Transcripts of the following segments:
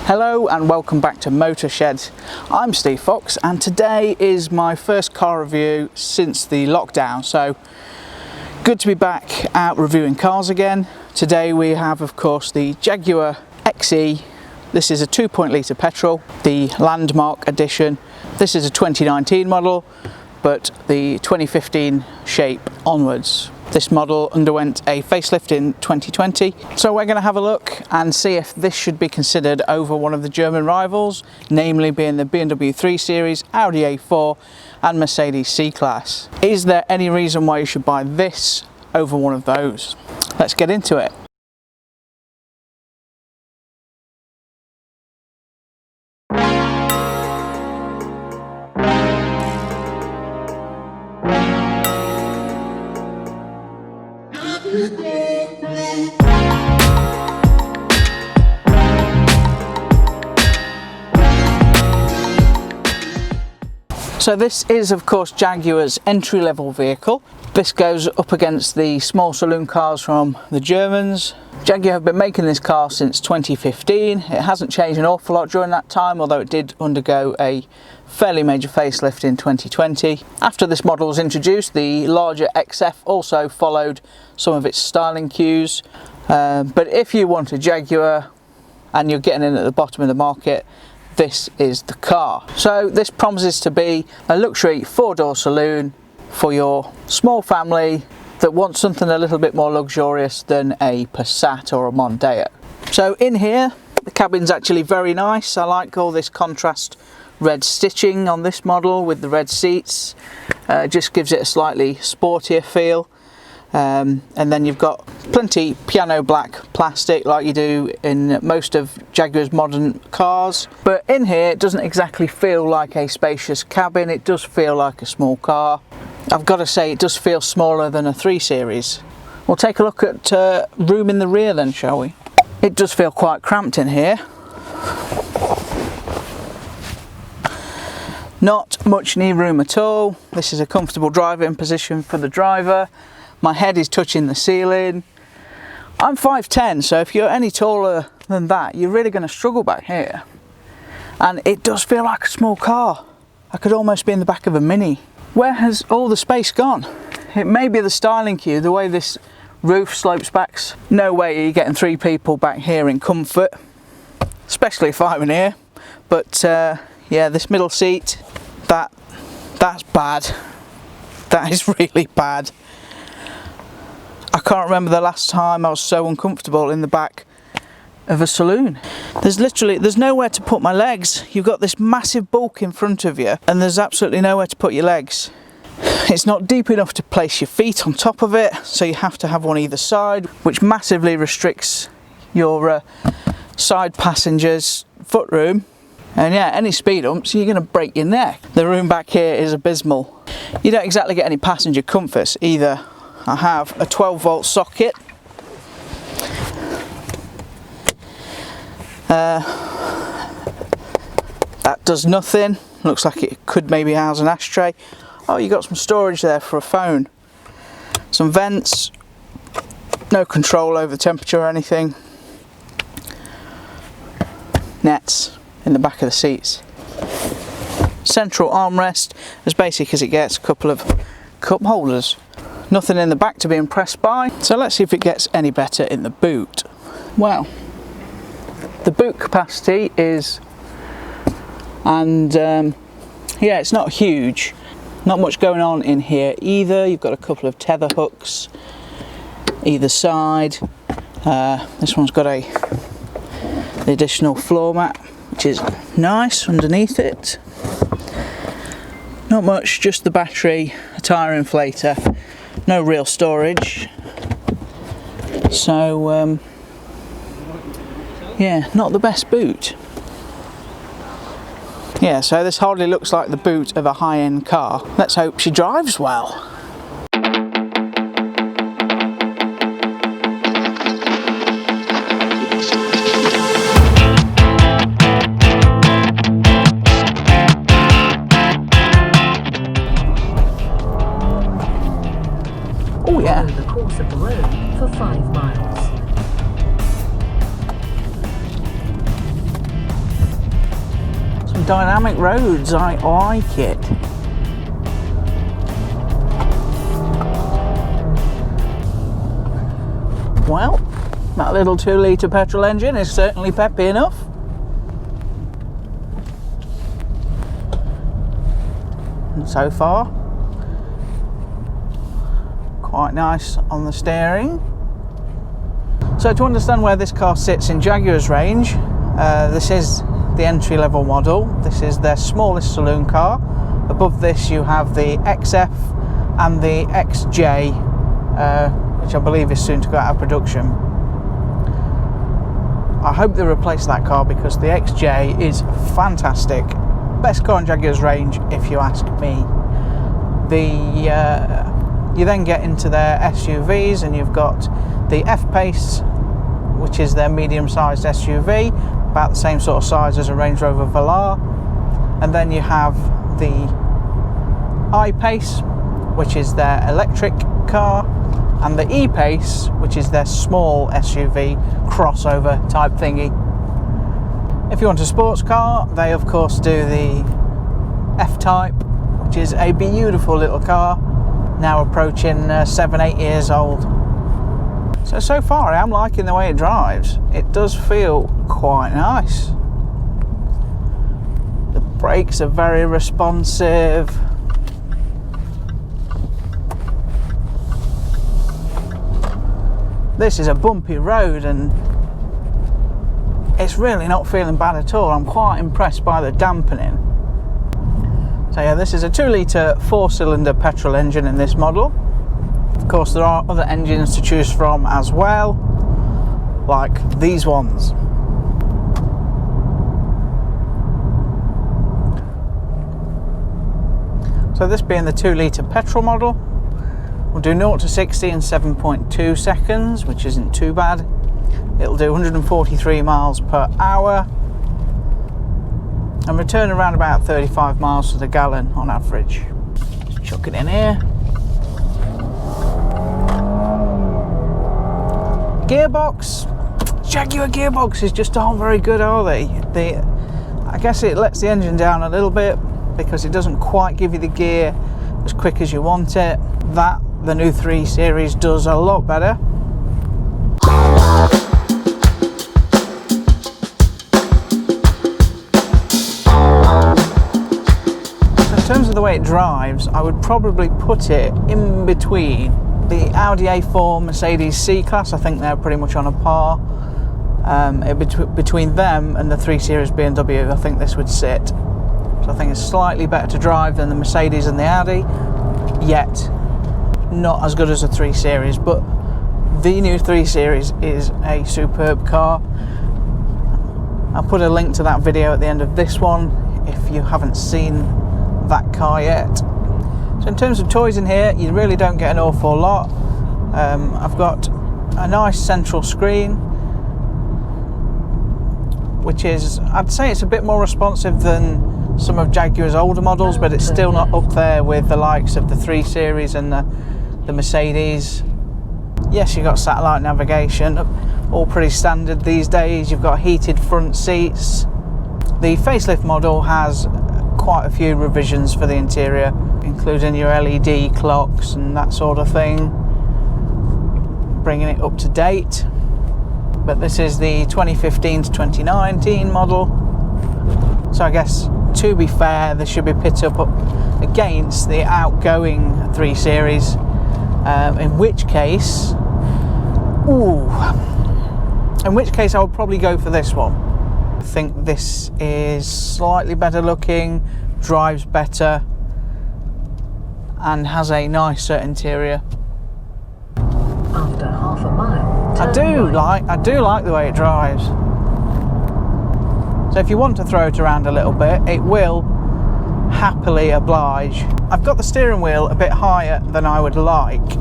Hello and welcome back to Motor Shed. I'm Steve Fox and today is my first car review since the lockdown, so good to be back out reviewing cars again. Today we have of course the Jaguar XE. This is a 2.0 litre petrol, the Landmark edition. This is a 2019 model, but the 2015 shape onwards. This model underwent a facelift in 2020, so we're going to have a look and see if this should be considered over one of the German rivals, namely being the BMW 3 Series, Audi A4 and Mercedes C-Class. Is there any reason why you should buy this over one of those? Let's get into it. So this is of course Jaguar's entry-level vehicle. This goes up against the small saloon cars from the Germans. Jaguar have been making this car since 2015. It hasn't changed an awful lot during that time, although it did undergo a fairly major facelift in 2020. After this model was introduced, the larger XF also followed some of its styling cues. But if you want a Jaguar and you're getting in at the bottom of the market, this is the car. So this promises to be a luxury four-door saloon for your small family that wants something a little bit more luxurious than a Passat or a Mondeo. So in here, the cabin's actually very nice. I like all this contrast red stitching on this model with the red seats. Just gives it a slightly sportier feel. And then you've got plenty piano black plastic like you do in most of Jaguar's modern cars. But in here it doesn't exactly feel like a spacious cabin, it does feel like a small car. I've got to say it does feel smaller than a 3 Series. We'll take a look at room in the rear then, shall we? It does feel quite cramped in here. Not much knee room at all. This is a comfortable driving position for the driver. My head is touching the ceiling. I'm 5'10", so if you're any taller than that, you're really going to struggle back here. And it does feel like a small car. I could almost be in the back of a Mini. Where has all the space gone? It may be the styling cue, the way this roof slopes back. No way are you getting 3 people back here in comfort, especially if I'm in here. But yeah, this middle seat, that's bad. That is really bad. I can't remember the last time I was so uncomfortable in the back of a saloon. There's nowhere to put my legs. You've got this massive bulk in front of you and there's absolutely nowhere to put your legs. It's not deep enough to place your feet on top of it, so you have to have one either side, which massively restricts your side passengers' footroom. And yeah, any speed humps, you're going to break your neck. The room back here is abysmal. You don't exactly get any passenger comforts either. I have a 12-volt socket. That does nothing. Looks like it could maybe house an ashtray. Oh, you got some storage there for a phone. Some vents. No control over the temperature or anything. Nets in the back of the seats. Central armrest, as basic as it gets. A couple of cup holders. Nothing in the back to be impressed by. So let's see if it gets any better in the boot. Well, the boot capacity is, and yeah, it's not huge. Not much going on in here either. You've got a couple of tether hooks either side. This one's got the additional floor mat, which is nice underneath it. Not much, just the battery, a tyre inflator. No real storage, so yeah, not the best boot. Yeah, so this hardly looks like the boot of a high-end car. Let's hope she drives well. Oh yeah. Follow the course of the road for 5 miles. dynamic roads, I like it. Well, that little 2-litre petrol engine is certainly peppy enough. And so far, quite nice on the steering. So to understand where this car sits in Jaguar's range, this is the entry-level model. This is their smallest saloon car. Above this you have the XF and the XJ, which I believe is soon to go out of production. I hope they replace that car because the XJ is fantastic. Best car in Jaguar's range, if you ask me. You then get into their SUVs, and you've got the F-Pace, which is their medium-sized SUV, about the same sort of size as a Range Rover Velar. And then you have the I-Pace, which is their electric car, and the E-Pace, which is their small SUV crossover type thingy. If you want a sports car, they of course do the F-Type, which is a beautiful little car, now approaching 7-8 years old. So far I am liking the way it drives. It does feel quite nice. The brakes are very responsive. This is a bumpy road and it's really not feeling bad at all. I'm quite impressed by the dampening. So yeah, this is a 2-litre 4-cylinder petrol engine in this model. Of course there are other engines to choose from as well, like these ones. So this being the 2-litre petrol model, we'll do 0 to 60 in 7.2 seconds, which isn't too bad. It'll do 143 miles per hour and return around about 35 miles to the gallon on average. Just chuck it in here. Gearbox. Jaguar gearboxes just aren't very good, are they? I guess it lets the engine down a little bit because it doesn't quite give you the gear as quick as you want it. That the new 3 Series does a lot better. In terms of the way it drives, I would probably put it in between the Audi A4, Mercedes C-Class. I think they're pretty much on a par. Between them and the 3 Series BMW, I think this would sit. So I think it's slightly better to drive than the Mercedes and the Audi, yet not as good as the 3 Series, but the new 3 Series is a superb car. I'll put a link to that video at the end of this one if you haven't seen that car yet. So in terms of toys in here, you really don't get an awful lot. I've got a nice central screen, which is, I'd say it's a bit more responsive than some of Jaguar's older models, but it's still not up there with the likes of the 3 Series and the Mercedes. Yes, you've got satellite navigation, all pretty standard these days. You've got heated front seats. The facelift model has quite a few revisions for the interior, including your LED clocks and that sort of thing, bringing it up to date. But this is the 2015 to 2019 model, so I guess to be fair this should be pitted up against the outgoing 3 Series, in which case I would probably go for this one. I think this is slightly better looking, drives better, and has a nicer interior. After half a mile, I do like the way it drives. So if you want to throw it around a little bit, it will happily oblige. I've got the steering wheel a bit higher than I would like.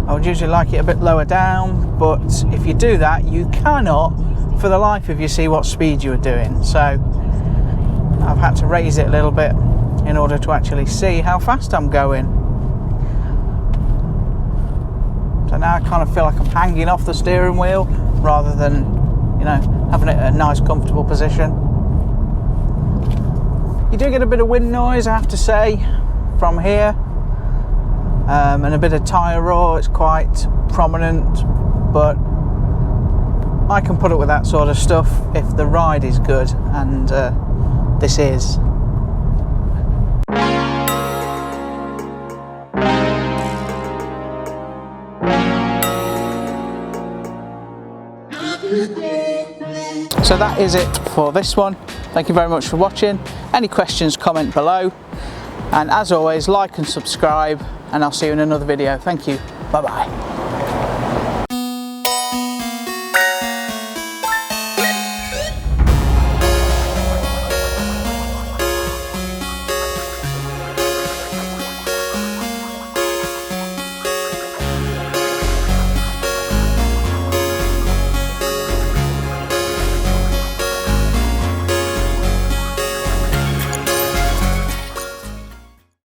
I would usually like it a bit lower down, but if you do that, you cannot for the life of you see what speed you are doing. So I've had to raise it a little bit in order to actually see how fast I'm going. So now I kind of feel like I'm hanging off the steering wheel rather than, you know, having it at a nice comfortable position. You do get a bit of wind noise, I have to say, from here, and a bit of tyre roar. It's quite prominent, but I can put up with that sort of stuff if the ride is good, and this is. So that is it for this one. Thank you very much for watching. Any questions, comment below, and as always, like and subscribe, and I'll see you in another video. Thank you. Bye bye.